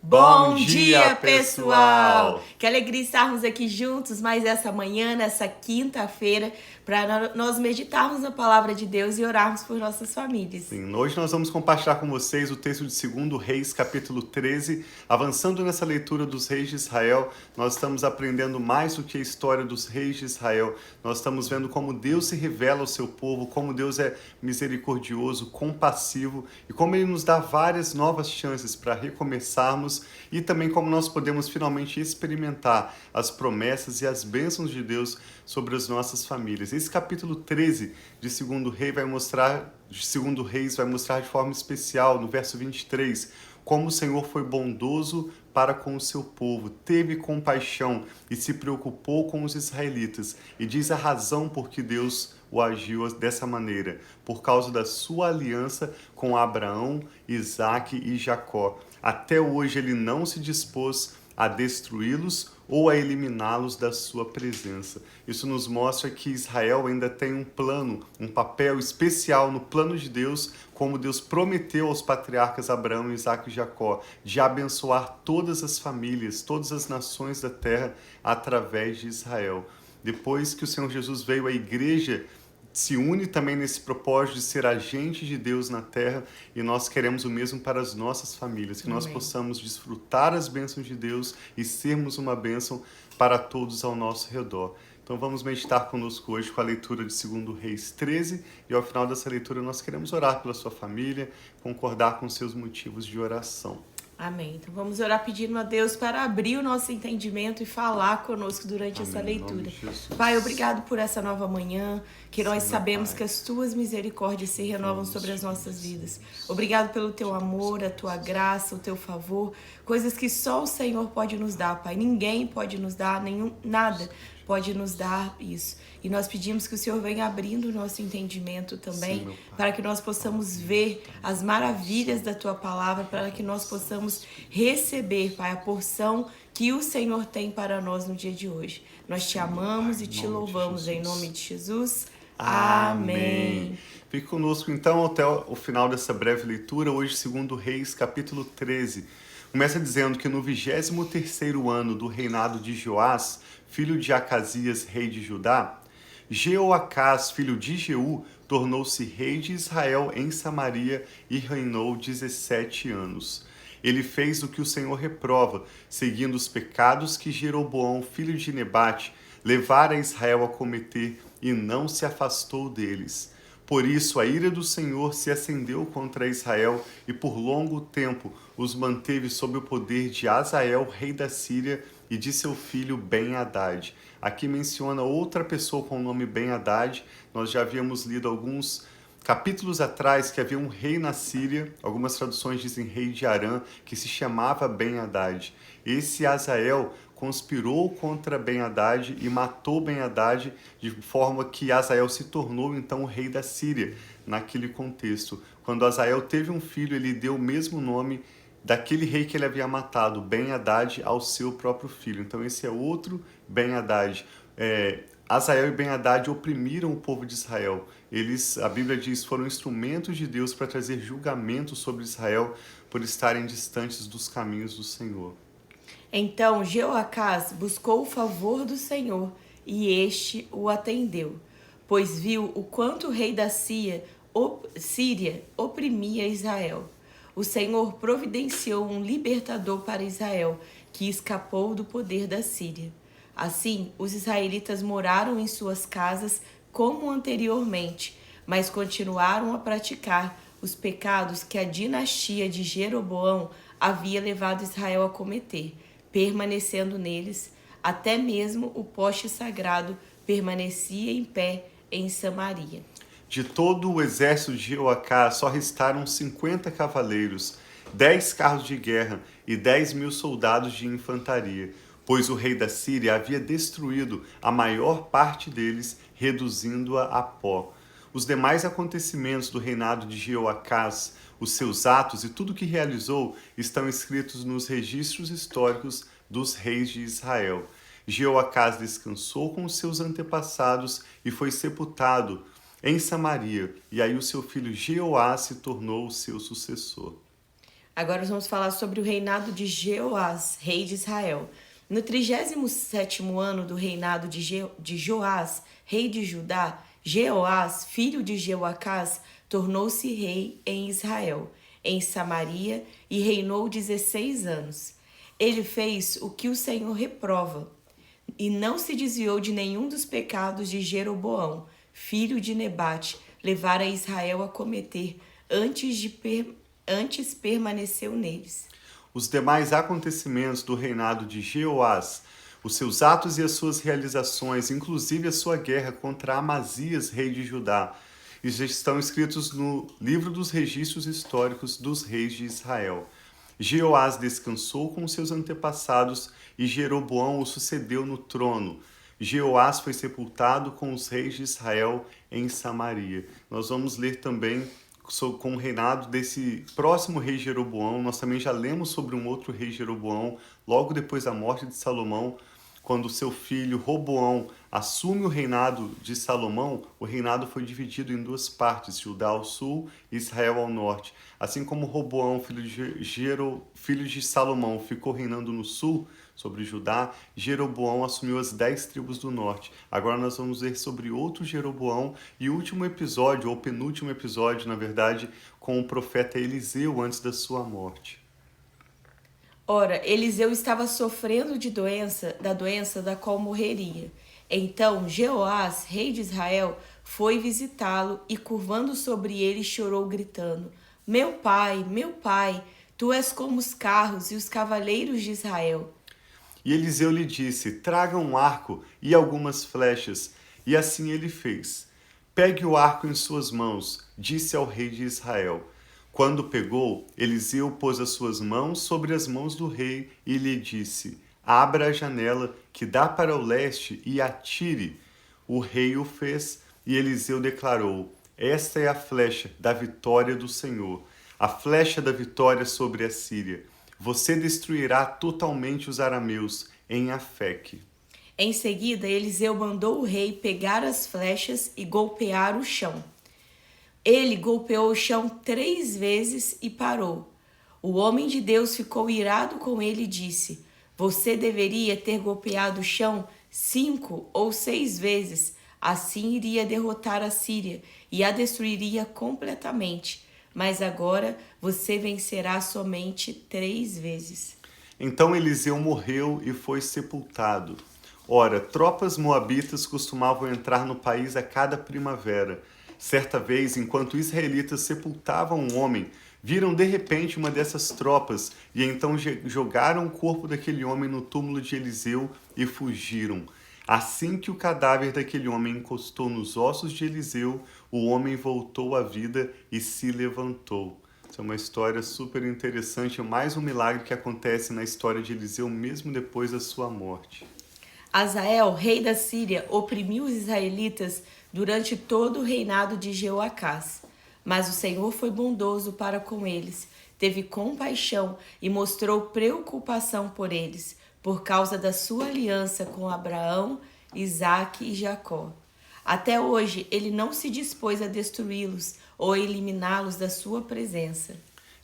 Bom dia, pessoal! Que alegria estarmos aqui juntos mais essa manhã, nessa quinta-feira, para nós meditarmos na palavra de Deus e orarmos por nossas famílias. Sim, hoje nós vamos compartilhar com vocês o texto de 2 Reis, capítulo 13. Avançando nessa leitura dos reis de Israel, nós estamos aprendendo mais do que a história dos reis de Israel. Nós estamos vendo como Deus se revela ao seu povo, como Deus é misericordioso, compassivo e como Ele nos dá várias novas chances para recomeçarmos e também como nós podemos finalmente experimentar as promessas e as bênçãos de Deus sobre as nossas famílias. Esse capítulo 13 de 2 Reis vai mostrar de forma especial, no verso 23, como o Senhor foi bondoso para com o seu povo, teve compaixão e se preocupou com os israelitas. E diz a razão por que Deus o agiu dessa maneira, por causa da sua aliança com Abraão, Isaque e Jacó. Até hoje ele não se dispôs a destruí-los ou a eliminá-los da sua presença. Isso nos mostra que Israel ainda tem um plano, um papel especial no plano de Deus, como Deus prometeu aos patriarcas Abraão, Isaque e Jacó, de abençoar todas as famílias, todas as nações da terra através de Israel. Depois que o Senhor Jesus veio, a igreja se une também nesse propósito de ser agente de Deus na terra, e nós queremos o mesmo para as nossas famílias, que nós possamos desfrutar as bênçãos de Deus e sermos uma bênção para todos ao nosso redor. Então vamos meditar conosco hoje com a leitura de 2 Reis 13, e ao final dessa leitura nós queremos orar pela sua família, concordar com seus motivos de oração. Amém. Então vamos orar pedindo a Deus para abrir o nosso entendimento e falar conosco durante essa leitura. Pai, obrigado por essa nova manhã, que nós sabemos que as tuas misericórdias se renovam sobre as nossas vidas. Obrigado pelo teu amor, a tua graça, o teu favor, coisas que só o Senhor pode nos dar, Pai. Ninguém pode nos dar, nada pode nos dar isso. E nós pedimos que o Senhor venha abrindo o nosso entendimento também, para que nós possamos ver as maravilhas da Tua palavra, para que nós possamos receber, Pai, a porção que o Senhor tem para nós no dia de hoje. Nós Te amamos e Te louvamos em nome de Jesus. Amém. Fique conosco então até o final dessa breve leitura, hoje 2 Reis, capítulo 13. Começa dizendo que no 23º ano do reinado de Joás, filho de Acasias, rei de Judá, Jeoacás, filho de Jeú, tornou-se rei de Israel em Samaria e reinou 17 anos. Ele fez o que o Senhor reprova, seguindo os pecados que Jeroboão, filho de Nebate, levara Israel a cometer, e não se afastou deles. Por isso a ira do Senhor se acendeu contra Israel, e por longo tempo os manteve sob o poder de Hazael, rei da Síria, e de seu filho Ben-Hadad. Aqui menciona outra pessoa com o nome Ben-Hadad. Nós já havíamos lido alguns capítulos atrás que havia um rei na Síria, algumas traduções dizem rei de Arã, que se chamava Ben-Hadad. Esse Hazael conspirou contra Ben-Hadad e matou Ben-Hadad, de forma que Hazael se tornou então o rei da Síria, naquele contexto. Quando Hazael teve um filho, ele deu o mesmo nome daquele rei que ele havia matado, Ben-Hadad, ao seu próprio filho. Então esse é outro Ben-Hadad. Hazael e Ben-Hadad oprimiram o povo de Israel. Eles, a Bíblia diz, foram instrumentos de Deus para trazer julgamento sobre Israel por estarem distantes dos caminhos do Senhor. Então Jeoacás buscou o favor do Senhor, e este o atendeu, pois viu o quanto o rei da Síria oprimia Israel. O Senhor providenciou um libertador para Israel, que escapou do poder da Síria. Assim, os israelitas moraram em suas casas como anteriormente, mas continuaram a praticar os pecados que a dinastia de Jeroboão havia levado Israel a cometer, permanecendo neles. Até mesmo o poste sagrado permanecia em pé em Samaria. De todo o exército de Jeoacás só restaram 50 cavaleiros, 10 carros de guerra e 10.000 soldados de infantaria, pois o rei da Síria havia destruído a maior parte deles, reduzindo-a a pó. Os demais acontecimentos do reinado de Jeoacás, os seus atos e tudo o que realizou estão escritos nos registros históricos dos reis de Israel. Jeoacás descansou com os seus antepassados e foi sepultado em Samaria, e aí o seu filho Jeoás se tornou o seu sucessor. Agora nós vamos falar sobre o reinado de Jeoás, rei de Israel. No 37º ano do reinado de Joás, rei de Judá, Jeoás, filho de Jeoacás, tornou-se rei em Israel, em Samaria, e reinou 16 anos. Ele fez o que o Senhor reprova, e não se desviou de nenhum dos pecados de Jeroboão, filho de Nebate, levara Israel a cometer, antes permaneceu neles. Os demais acontecimentos do reinado de Jeoás, os seus atos e as suas realizações, inclusive a sua guerra contra Amazias, rei de Judá, já estão escritos no livro dos registros históricos dos reis de Israel. Jeoás descansou com seus antepassados e Jeroboão o sucedeu no trono. Jeoás foi sepultado com os reis de Israel em Samaria. Nós vamos ler também com o reinado desse próximo rei Jeroboão. Nós também já lemos sobre um outro rei Jeroboão, logo depois da morte de Salomão, quando seu filho Roboão assume o reinado de Salomão. O reinado foi dividido em duas partes, Judá ao sul e Israel ao norte. Assim como Roboão, filho de Salomão, ficou reinando no sul sobre Judá, Jeroboão assumiu as 10 tribos do norte. Agora nós vamos ver sobre outro Jeroboão e o último episódio, ou penúltimo episódio, na verdade, com o profeta Eliseu antes da sua morte. Ora, Eliseu estava sofrendo da doença da qual morreria. Então Jeoás, rei de Israel, foi visitá-lo e, curvando sobre ele, chorou, gritando: meu pai, tu és como os carros e os cavaleiros de Israel. E Eliseu lhe disse: traga um arco e algumas flechas. E assim ele fez. Pegue o arco em suas mãos, disse ao rei de Israel. Quando pegou, Eliseu pôs as suas mãos sobre as mãos do rei e lhe disse: abra a janela que dá para o leste e atire. O rei o fez e Eliseu declarou: esta é a flecha da vitória do Senhor, a flecha da vitória sobre a Síria. Você destruirá totalmente os arameus em Afeque. Em seguida, Eliseu mandou o rei pegar as flechas e golpear o chão. Ele golpeou o chão 3 vezes e parou. O homem de Deus ficou irado com ele e disse: você deveria ter golpeado o chão 5 ou 6 vezes. Assim iria derrotar a Síria e a destruiria completamente. Mas agora você vencerá somente 3 vezes. Então Eliseu morreu e foi sepultado. Ora, tropas moabitas costumavam entrar no país a cada primavera. Certa vez, enquanto israelitas sepultavam um homem, viram de repente uma dessas tropas e então jogaram o corpo daquele homem no túmulo de Eliseu e fugiram. Assim que o cadáver daquele homem encostou nos ossos de Eliseu, o homem voltou à vida e se levantou. Isso é uma história super interessante, mais um milagre que acontece na história de Eliseu mesmo depois da sua morte. Hazael, rei da Síria, oprimiu os israelitas durante todo o reinado de Jeoacás. Mas o Senhor foi bondoso para com eles, teve compaixão e mostrou preocupação por eles, por causa da sua aliança com Abraão, Isaque e Jacó. Até hoje, ele não se dispôs a destruí-los ou a eliminá-los da sua presença.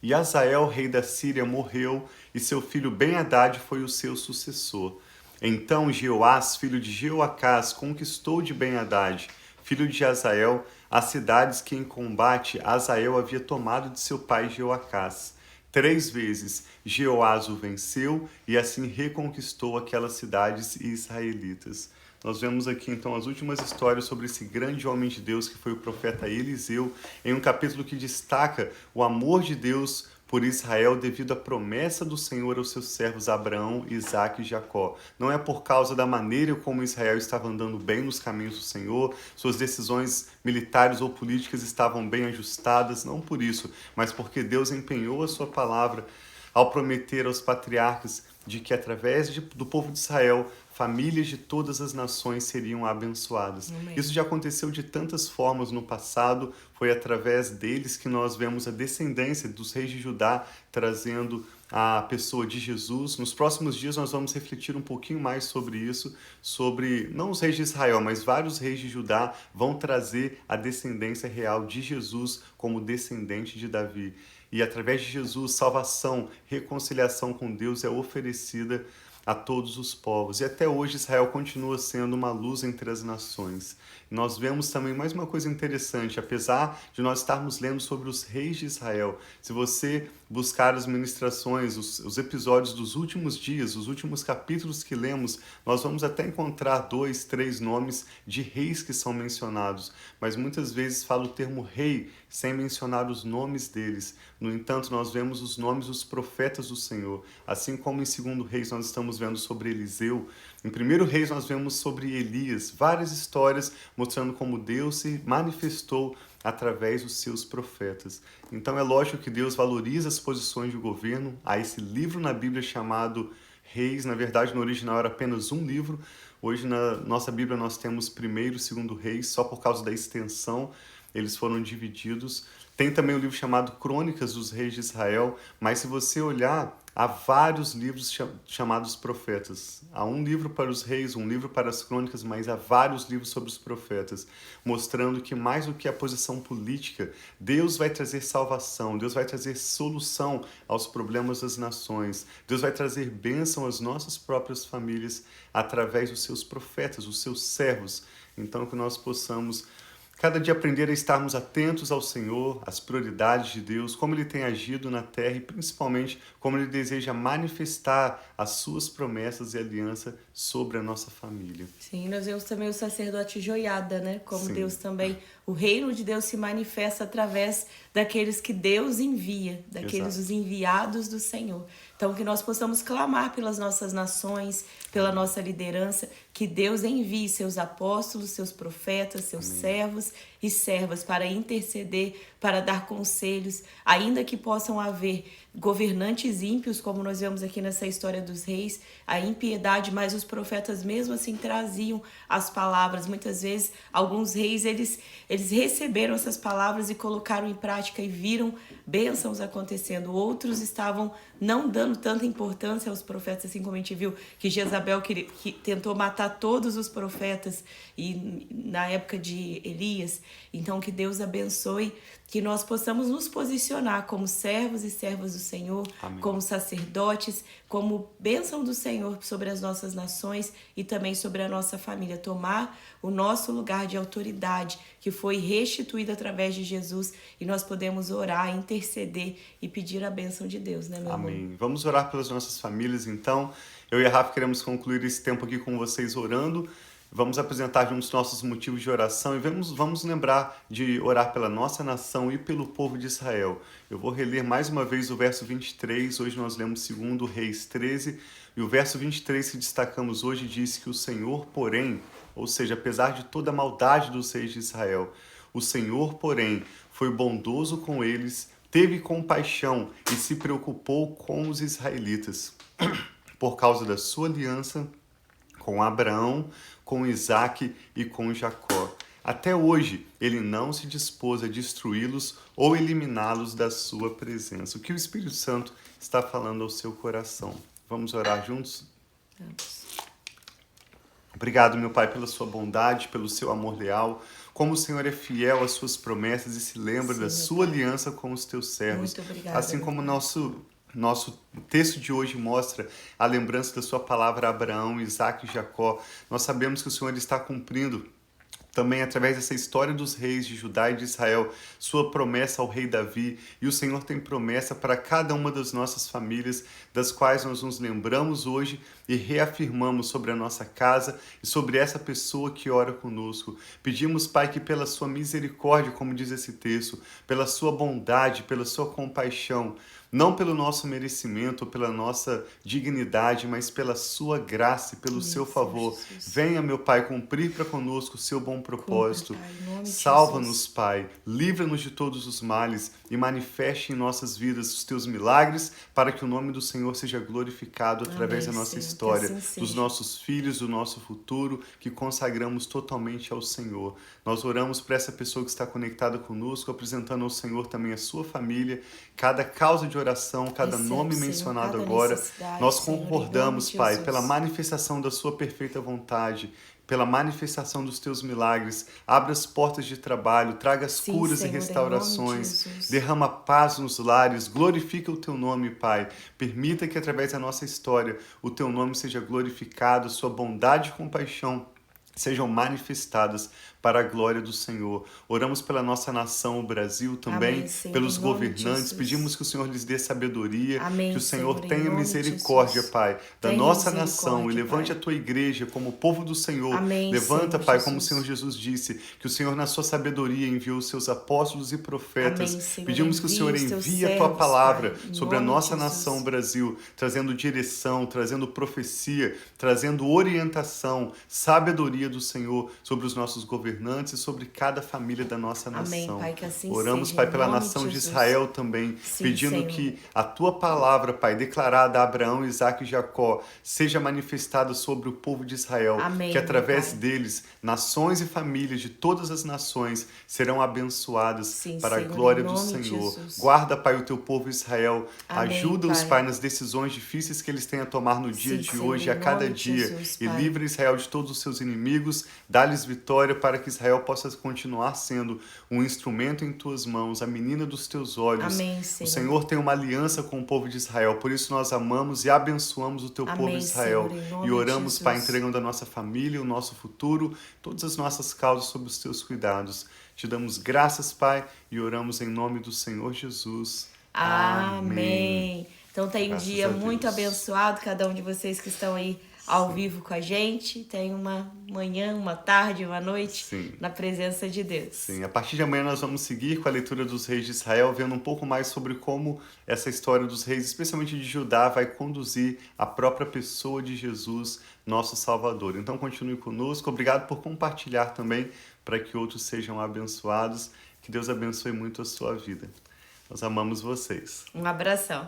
E Hazael, rei da Síria, morreu, e seu filho Ben-Hadad foi o seu sucessor. Então Jeoás, filho de Jeoacás, conquistou de Ben-Hadad, filho de Hazael, as cidades que em combate Hazael havia tomado de seu pai Jeoacás. 3 vezes Jeoás o venceu e assim reconquistou aquelas cidades israelitas. Nós vemos aqui então as últimas histórias sobre esse grande homem de Deus que foi o profeta Eliseu, em um capítulo que destaca o amor de Deus por Israel devido à promessa do Senhor aos seus servos Abraão, Isaque e Jacó. Não é por causa da maneira como Israel estava andando bem nos caminhos do Senhor, suas decisões militares ou políticas estavam bem ajustadas, não por isso, mas porque Deus empenhou a sua palavra ao prometer aos patriarcas de que através do povo de Israel, famílias de todas as nações seriam abençoadas. Amém. Isso já aconteceu de tantas formas no passado, foi através deles que nós vemos a descendência dos reis de Judá trazendo a pessoa de Jesus. Nos próximos dias nós vamos refletir um pouquinho mais sobre isso, sobre não os reis de Israel, mas vários reis de Judá vão trazer a descendência real de Jesus como descendente de Davi. e através de Jesus, salvação, reconciliação com Deus é oferecida a todos os povos. E até hoje Israel continua sendo uma luz entre as nações. Nós vemos também mais uma coisa interessante, apesar de nós estarmos lendo sobre os reis de Israel, se você buscar as ministrações, os episódios dos últimos dias, os últimos capítulos que lemos, nós vamos até encontrar 2, 3 nomes de reis que são mencionados, mas muitas vezes fala o termo rei sem mencionar os nomes deles. No entanto, nós vemos os nomes dos profetas do Senhor, assim como em 2 Reis nós estamos vendo sobre Eliseu. Em 1 Reis nós vemos sobre Elias, várias histórias mostrando como Deus se manifestou através dos seus profetas. Então é lógico que Deus valoriza as posições de governo. Há esse livro na Bíblia chamado Reis, na verdade no original era apenas um livro. Hoje na nossa Bíblia nós temos 1º e 2 Reis, só por causa da extensão eles foram divididos. Tem também o livro chamado Crônicas dos Reis de Israel, mas se você olhar, há vários livros chamados profetas. Há um livro para os reis, um livro para as crônicas, mas há vários livros sobre os profetas, mostrando que mais do que a posição política, Deus vai trazer salvação, Deus vai trazer solução aos problemas das nações, Deus vai trazer bênção às nossas próprias famílias através dos seus profetas, os seus servos. Então que nós possamos cada dia aprender a estarmos atentos ao Senhor, às prioridades de Deus, como Ele tem agido na terra e principalmente como Ele deseja manifestar as suas promessas e aliança sobre a nossa família. Sim, nós vemos também o sacerdote Joiada, né? Como Sim. Deus também, o reino de Deus se manifesta através daqueles que Deus envia, daqueles os enviados do Senhor. Então, que nós possamos clamar pelas nossas nações, pela nossa liderança, que Deus envie seus apóstolos, seus profetas, seus servos e servas para interceder, para dar conselhos, ainda que possam haver governantes ímpios, como nós vemos aqui nessa história dos reis, a impiedade, mas os profetas mesmo assim traziam as palavras. Muitas vezes, alguns reis, eles receberam essas palavras e colocaram em prática e viram bênçãos acontecendo. Outros estavam não dando tanta importância aos profetas, assim como a gente viu que Jezabel que tentou matar todos os profetas e na época de Elias. Então, que Deus abençoe, que nós possamos nos posicionar como servos e servas do Senhor, Amém. Como sacerdotes, como bênção do Senhor sobre as nossas nações e também sobre a nossa família. Tomar o nosso lugar de autoridade, que foi restituído através de Jesus, e nós podemos orar, interceder e pedir a bênção de Deus, né, meu Amém. amor? Vamos orar pelas nossas famílias, então. Eu e a Rafa queremos concluir esse tempo aqui com vocês orando. Vamos apresentar juntos nossos motivos de oração e vamos lembrar de orar pela nossa nação e pelo povo de Israel. Eu vou reler mais uma vez o verso 23, hoje nós lemos 2 Reis 13, e o verso 23 que destacamos hoje diz que o Senhor, porém, ou seja, apesar de toda a maldade dos reis de Israel, o Senhor, porém, foi bondoso com eles, teve compaixão e se preocupou com os israelitas, por causa da sua aliança com Abraão, com Isaque e com Jacó. Até hoje, ele não se dispôs a destruí-los ou eliminá-los da sua presença. O que o Espírito Santo está falando ao seu coração? Vamos orar juntos? Vamos. Obrigado, meu Pai, pela sua bondade, pelo seu amor leal. Como o Senhor é fiel às suas promessas e se lembra da sua aliança com os teus servos. Muito obrigada, Assim meu como Pai. nosso texto de hoje mostra a lembrança da sua palavra a Abraão, Isaque e Jacó. Nós sabemos que o Senhor está cumprindo também através dessa história dos reis de Judá e de Israel, sua promessa ao rei Davi, e o Senhor tem promessa para cada uma das nossas famílias, das quais nós nos lembramos hoje e reafirmamos sobre a nossa casa e sobre essa pessoa que ora conosco. Pedimos, Pai, que pela sua misericórdia, como diz esse texto, pela sua bondade, pela sua compaixão, não pelo nosso merecimento, pela nossa dignidade, mas pela sua graça e pelo seu favor. Jesus. Venha, meu Pai, cumprir para conosco o seu bom propósito. Pai, em nome de Salva-nos, Jesus. Pai, livra-nos de todos os males e manifeste em nossas vidas os teus milagres para que o nome do Senhor seja glorificado através Amém, da nossa Senhor, que história, assim seja. dos nossos filhos, do nosso futuro, que consagramos totalmente ao Senhor. Nós oramos para essa pessoa que está conectada conosco, apresentando ao Senhor também a sua família, cada causa de oração, cada Recebe, nome Senhor, mencionado cada agora. necessidade, Nós Senhor, em nome concordamos, de Pai, Jesus. pela manifestação da sua perfeita vontade, pela manifestação dos teus milagres. Abra as portas de trabalho, traga as Sim, curas Senhor, e em nome de restaurações, Jesus. derrama paz nos lares, glorifica o teu nome, Pai. Permita que através da nossa história o teu nome seja glorificado, sua bondade e compaixão sejam manifestadas para a glória do Senhor. Oramos pela nossa nação, o Brasil, também Amém, Senhor, pelos em nome de governantes. Jesus. Pedimos que o Senhor lhes dê sabedoria, Amém, que o Senhor Senhor, em tenha nome de misericórdia, Jesus. Pai, da Tenha nossa nação e misericórdia, levante Pai. a tua igreja como povo do Senhor. Amém, Levanta, Senhor Pai, como o Jesus. Senhor Jesus disse, que o Senhor na sua sabedoria enviou os seus apóstolos e profetas. Amém, Senhor. Pedimos que o Senhor Envie os teus envie a tua servos, palavra Pai, em sobre a nome de nossa Jesus. nação, Brasil, trazendo direção, trazendo profecia, trazendo orientação, sabedoria do Senhor sobre os nossos governantes e sobre cada família da nossa Amém, nação. Pai, que assim Oramos, seja, Pai, em pela nome nação de Jesus. Israel também, Sim, pedindo Senhor. que a tua palavra, Pai, declarada a Abraão, Isaque e Jacó, seja manifestada sobre o povo de Israel, Amém, que através Pai. deles, nações e famílias de todas as nações serão abençoadas Sim, para a Senhor, glória em do nome de Senhor. Jesus. Guarda, Pai, o teu povo Israel, Amém, ajuda-os, Pai. Pai, nas decisões difíceis que eles têm a tomar no dia Sim, de Senhor, hoje, em a cada nome de dia, Jesus, e Pai. livra Israel de todos os seus inimigos, dá-lhes vitória para que Israel possa continuar sendo um instrumento em tuas mãos, a menina dos teus olhos. Amém, Senhor. O Senhor tem uma aliança com o povo de Israel, por isso nós amamos e abençoamos o teu Amém, povo Israel. Senhor, em nome E de oramos, Pai, Jesus. entregando a nossa família, o nosso futuro, todas as nossas causas sob os teus cuidados. Te damos graças, Pai, e oramos em nome do Senhor Jesus. Amém. Então tem um Graças dia a muito Deus. abençoado, cada um de vocês que estão aí ao vivo com a gente. Tem uma manhã, uma tarde, uma noite Sim. na presença de Deus. Sim, a partir de amanhã nós vamos seguir com a leitura dos reis de Israel, vendo um pouco mais sobre como essa história dos reis, especialmente de Judá, vai conduzir a própria pessoa de Jesus, nosso Salvador. Então continue conosco. Obrigado por compartilhar também, para que outros sejam abençoados. Que Deus abençoe muito a sua vida. Nós amamos vocês. Um abração.